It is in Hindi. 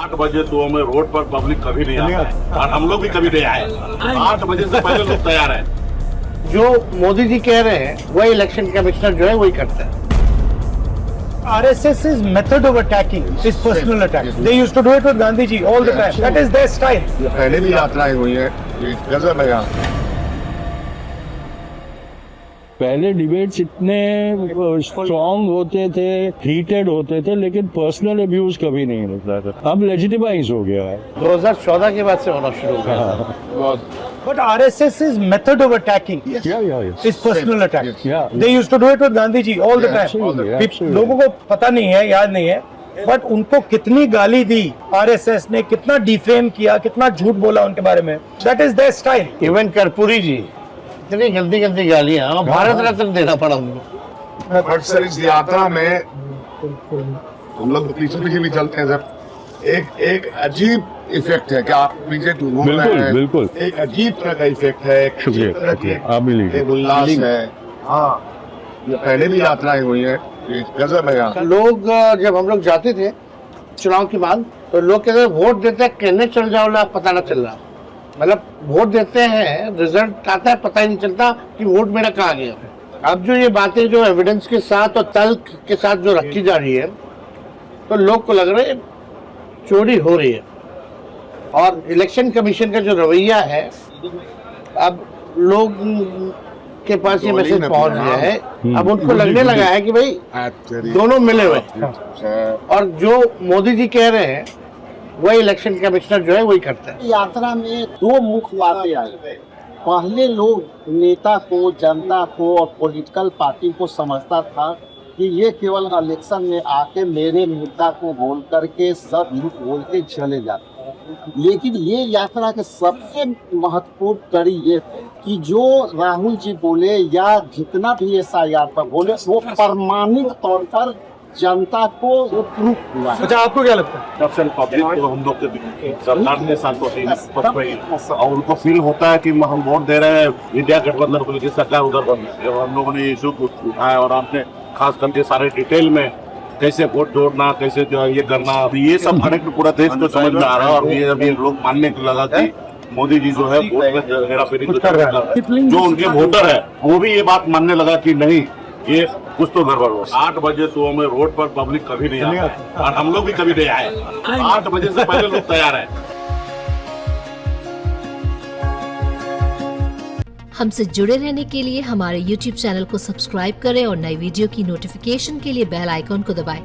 8 बजे सुबह में रोड पर पब्लिक कभी नहीं आता है और हम लोग भी कभी नहीं आए। 8 बजे से पहले लोग तैयार है। जो मोदी जी कह रहे हैं वही इलेक्शन कमिश्नर जो है वही करता है। RSS is method of attacking is personal attack. They used to do it with Gandhi ji all the time. That is their style. ये पहले भी यात्राएं हुई हैं, ये गजब है यहाँ। पहले डिबेट्स इतने स्ट्रॉन्ग होते थे, हीटेड होते थे, लेकिन पर्सनल अब्यूज कभी नहीं होता था। अब लेजिटिमाइज हो गया है। 2014 के बाद से होना शुरू हो गया। But RSS is method of attacking Yeah. is personal attack. Yeah. They used to do it with Gandhi ji all the time. Absolutely, absolutely. लोगों को पता नहीं है, याद नहीं है, बट उनको कितनी गाली दी RSS ने, कितना डिफेम किया, कितना झूठ बोला उनके बारे में। That is their style. Even Karpoori ji इतनी गंदी गंदी गालियां भारत रत्न देना पड़ा उनको। बट सर इस यात्रा में हम लोग पीछे पीछे भी चलते हैं सर। एक अजीब इफेक्ट है कि आप पीछे घूम रहे हैं। बिल्कुल। एक अजीब तरह का इफेक्ट है। शुक्रिया। आप भी लीजिए। एक उल्लास है। हाँ, ये पहले भी यात्राएं हुई हैं, ये गजब है यहाँ। लोग जब हम लोग जाते थे चुनाव के बाद तो लोग कहते वोट देते हैं कहने चल जाओ ना पता ना चल रहा। मतलब वोट देते हैं, रिजल्ट आता है, पता ही नहीं चलता कि वोट मेरा कहाँ गया। अब जो ये बातें जो एविडेंस के साथ और तर्क के साथ जो रखी जा रही है तो लोग को लग रहा है चोरी हो रही है। और इलेक्शन कमीशन का जो रवैया है, अब लोग के पास ये मैसेज पहुंच गया है, अब उनको लगने लगा है कि भाई दोनों मिले हुए हैं। और जो मोदी जी कह रहे हैं वही इलेक्शन कमिश्नर जो है वही करता है। यात्रा में दो मुख्य बातें आई। पहले लोग नेता को, जनता को और पॉलिटिकल पार्टी को समझता था कि ये केवल इलेक्शन में आके मेरे मुद्दा को बोल करके सब झूठ बोल के चले जाते हैं। लेकिन ये यात्रा के सबसे महत्वपूर्ण कड़ी ये कि जो राहुल जी बोले या जितना भी SIR पर बोले वो प्रमाणित तौर पर जनता को वो प्रूफ हुआ है। अच्छा, आपको क्या लगता है? सबसे पब्लिक को हम लोग के सरकार के साथ तो और उनको फील होता है कि हम वोट दे रहे हैं इंडिया गठबंधन को, जिस सरकार उधर बन। हम लोगों ने इशू उठाया और आपने खास करके सारे डिटेल में कैसे वोट जोड़ना, कैसे जो ये करना, अभी ये सब कनेक्ट पूरा देश को समझ में आ रहा है। और ये अभी लोग मानने को लगा कि मोदी जी जो है वोट में हेराफेरी कर रहे हैं। जो उनके वोटर है वो भी ये बात मानने लगा कि नहीं, ये कुछ तो गड़बड़ हो। 8 बजे सुबह में रोड पर पब्लिक कभी नहीं आता है और हम लोग भी कभी नहीं आए। 8 बजे से पहले लोग तैयार है। हमसे जुड़े रहने के लिए हमारे YouTube चैनल को सब्सक्राइब करें और नई वीडियो की नोटिफिकेशन के लिए बेल आइकॉन को दबाएं।